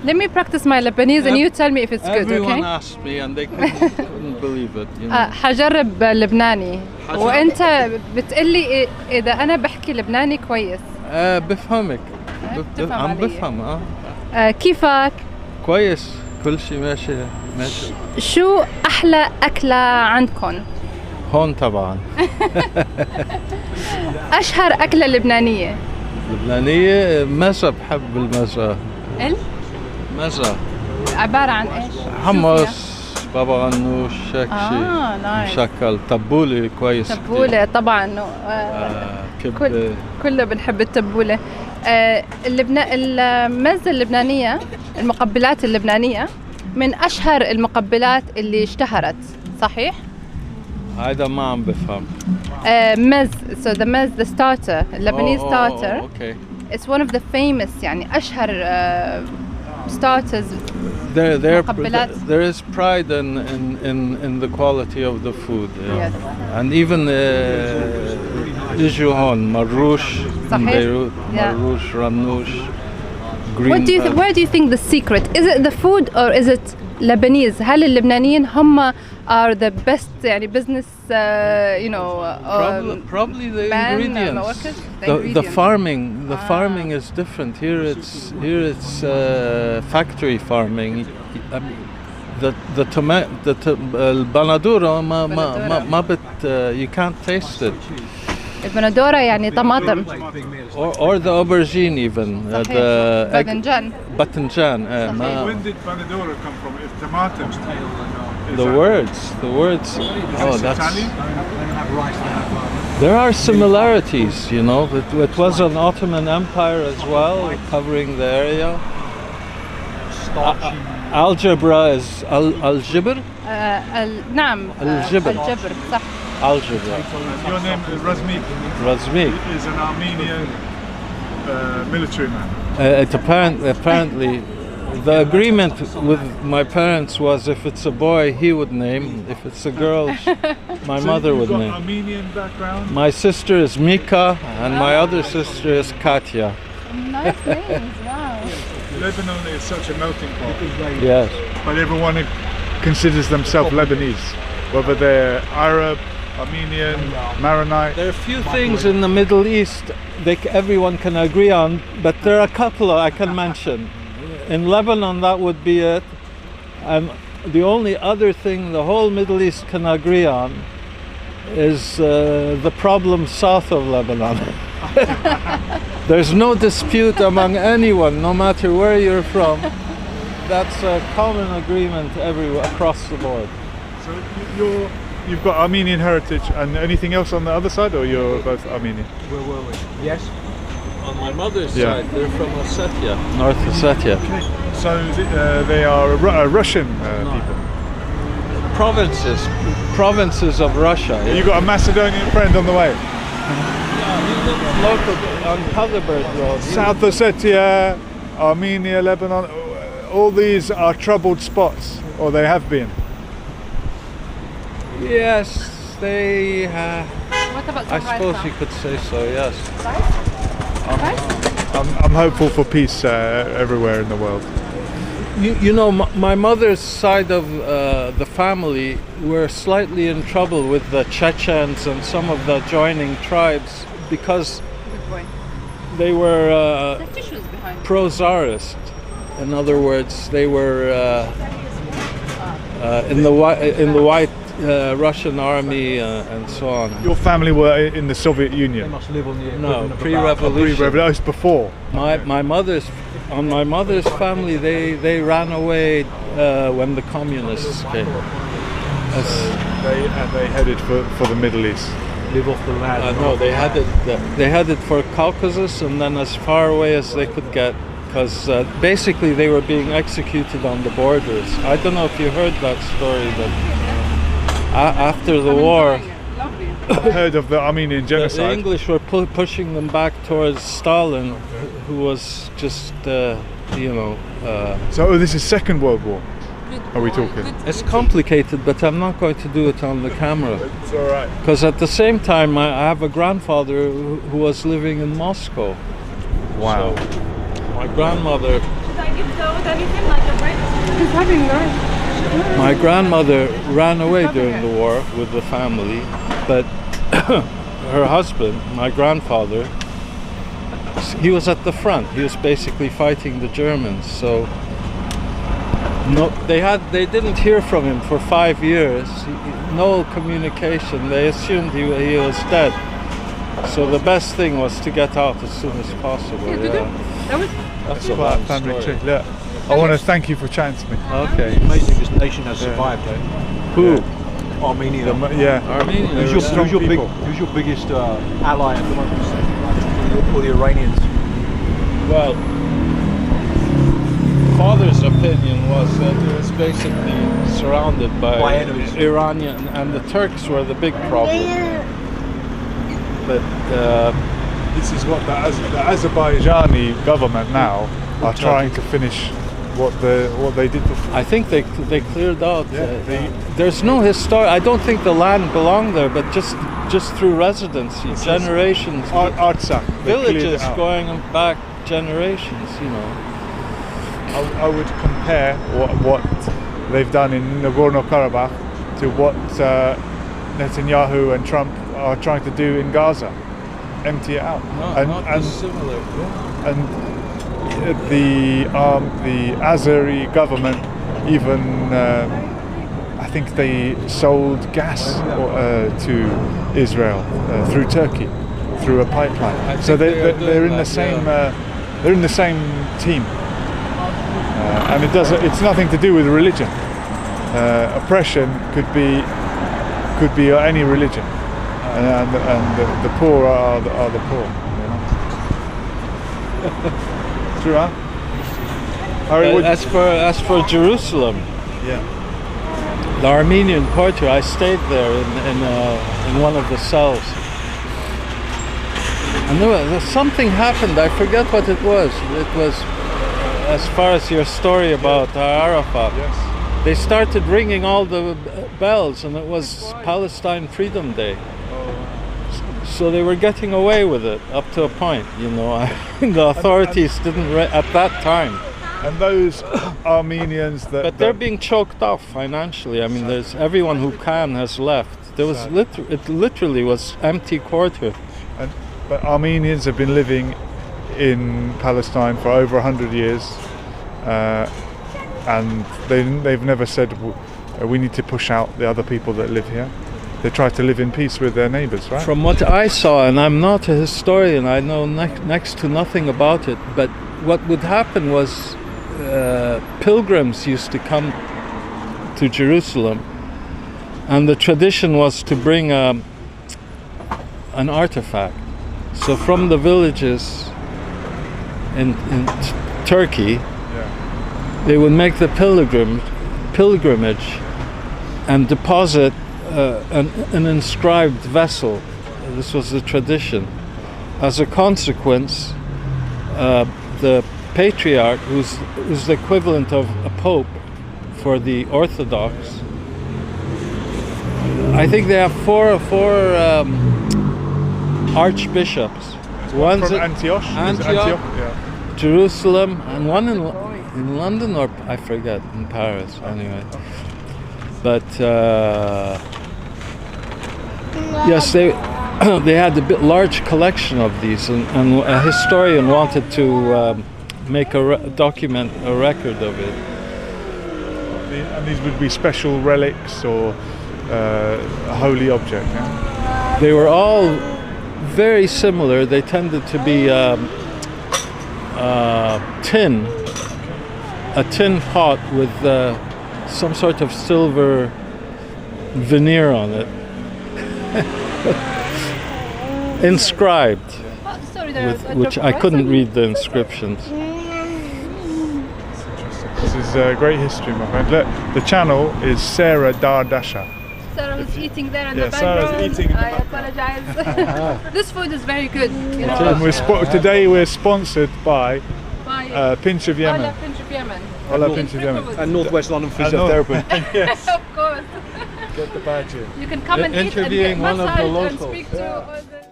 Let me practice my Lebanese and you tell me if it's good, okay? Everyone asked me and they couldn't believe it. You know. حجرب لبناني وانت بتقلي اذا انا بحكي لبناني كويس. بفهمك. عم بفهم. كيفك؟ كويس، كل شيء ماشي. شو احلى اكلة عندكم؟ هون طبعا. اشهر اكلة لبنانية؟ لبنانية مزة، بحب المزة. مزة عبارة عن ايش؟ حمص، بابا غنوش، هيك شيء مشكل. تبولة كويس. تبولة طبعا. كبة. كله بنحب التبولة. المزة اللبنانية، المقبلات اللبنانية من أشهر المقبلات اللي اشتهرت، صحيح؟ هذا ما عم بفهم. مز، so the mez, the starter, Lebanese starter. Okay. It's one of the famous يعني أشهر starters. There is pride in the quality of the food. Yeah. Yes. And even إجوا هون مروش in Beirut, مروش, رنوش, green. Where do you think the secret? Is it the food or is it Lebanese? هل اللبنانيين هم are the best يعني business probably the ingredients. The farming is different. Here it's factory farming. The tomato, البندورة ما you can't taste it. البندورة يعني طماطم. Or the aubergine even. باذنجان. باذنجان. When did Bandura come from? If tomatoes. The words. Oh, that's Italian? There are similarities, you know. It was an Ottoman Empire as well, covering the area. Algebra is algebra. نعم. الجبر. الجبر صح. Algebra. Your name is Razmik. Razmik is an Armenian military man. Apparently, the agreement with my parents was if it's a boy, he would name. If it's a girl, my mother would name. Armenian background. My sister is Mika, and my other sister is Katya. Nice names, wow. Lebanon is such a melting pot. Yes. But everyone considers themselves Lebanese, whether they're Arab, Armenian, Maronite. There are a few things in the Middle East everyone can agree on, but there are a couple I can mention. In Lebanon, that would be it. And the only other thing the whole Middle East can agree on is the problem south of Lebanon. There's no dispute among anyone, no matter where you're from. That's a common agreement everywhere across the board. So you've got Armenian heritage, and anything else on the other side, or you're both Armenian? Where were we? Yes. On my mother's side, they're from Ossetia, North Ossetia. So they are Russian people. Provinces of Russia. Yeah. You got a Macedonian friend on the way. Yeah, he lives local on Kazaberd Road. South Ossetia, Armenia, Lebanon. All these are troubled spots, or they have been. Yes, they. What about I suppose you could say so. Yes. I'm hopeful for peace everywhere in the world. You know, my mother's side of the family were slightly in trouble with the Chechens and some of the adjoining tribes because they were pro-Tsarist. In other words, they were in the white Russian army and so on. Your family were in the Soviet Union? No, pre-revolution. That was before. On my mother's family, they ran away when the communists came. They headed for the Middle East. Live off the land. No, they headed for Caucasus and then as far away as they could get, because basically they were being executed on the borders. I don't know if you heard that story, but after the war, heard of the Armenian genocide. The English were pushing them back towards Stalin, who was just, So this is Second World War, are we talking? It's complicated, but I'm not going to do it on the camera. It's all right. Because at the same time, I have a grandfather who was living in Moscow. Wow. So my grandmother He's having lunch. My grandmother ran away during the war with the family, but her husband, my grandfather, he was at the front. He was basically fighting the Germans. So no, they didn't hear from him for 5 years. No communication. They assumed he was dead. So the best thing was to get out as soon as possible. That's a long family story. tree. Look, I want to thank you for chatting to me. Okay. Amazing this nation has survived, though. Who? Armenia. Armenia. Who's your biggest ally at the moment? Or the Iranians? Well, father's opinion was that it was basically surrounded by enemies. Iranian, and the Turks were the big problem. But This is what the Azerbaijani government now are trying to finish what they did before. I think they cleared out. There's no history. I don't think the land belonged there, but just through residency, generations, Artsakh, villages going back generations. You know. I would compare what they've done in Nagorno-Karabakh to what Netanyahu and Trump are trying to do in Gaza. Empty it out. Not dissimilar. And the Azeri government even I think they sold gas to Israel through Turkey through a pipeline. So they're in the same they're in the same team. And it's nothing to do with religion. Oppression could be any religion. And the poor are the poor. You know? True, huh? Harry, As for Jerusalem, the Armenian quarter, I stayed there in one of the cells, and something happened. I forget what it was. It was, as far as your story about Arafat. Yes. They started ringing all the bells, and it was Palestine Freedom Day. So they were getting away with it up to a point, you know. The authorities didn't at that time. And those Armenians but they're being choked off financially. I mean, there's everyone who can has left. There was it literally was empty quarter. But Armenians have been living in Palestine for over 100 years, and they've never said we need to push out the other people that live here. They try to live in peace with their neighbours, right? From what I saw, and I'm not a historian, I know next to nothing about it, but what would happen was pilgrims used to come to Jerusalem, and the tradition was to bring an artifact. So from the villages in Turkey, they would make the pilgrimage and deposit an inscribed vessel. This was the tradition. As a consequence, the patriarch, who's the equivalent of a pope for the Orthodox, I think they have four archbishops. One's from Antioch, Jerusalem, and one in London, or I forget, in Paris anyway. But yes, they had a large collection of these, and a historian wanted to make document a record of it. And these would be special relics or a holy object. Yeah? They were all very similar. They tended to be tin, a tin pot with some sort of silver veneer on it, inscribed, which I couldn't read the inscriptions. This is great history, my friend. Look, the channel is Sarah Dardasha. Sarah is eating there in the Sarah's background. eating in the I apologize. This food is very good. You know. And today we're sponsored by Pinch of Yemen. Hola, Pinch of Yemen. Hola, Pinch of Yemen. And Northwest London Physiotherapy. Yes. Of course. Get the badge here. You can come and eat and Interviewing get one of the massaged and locals. speak to all the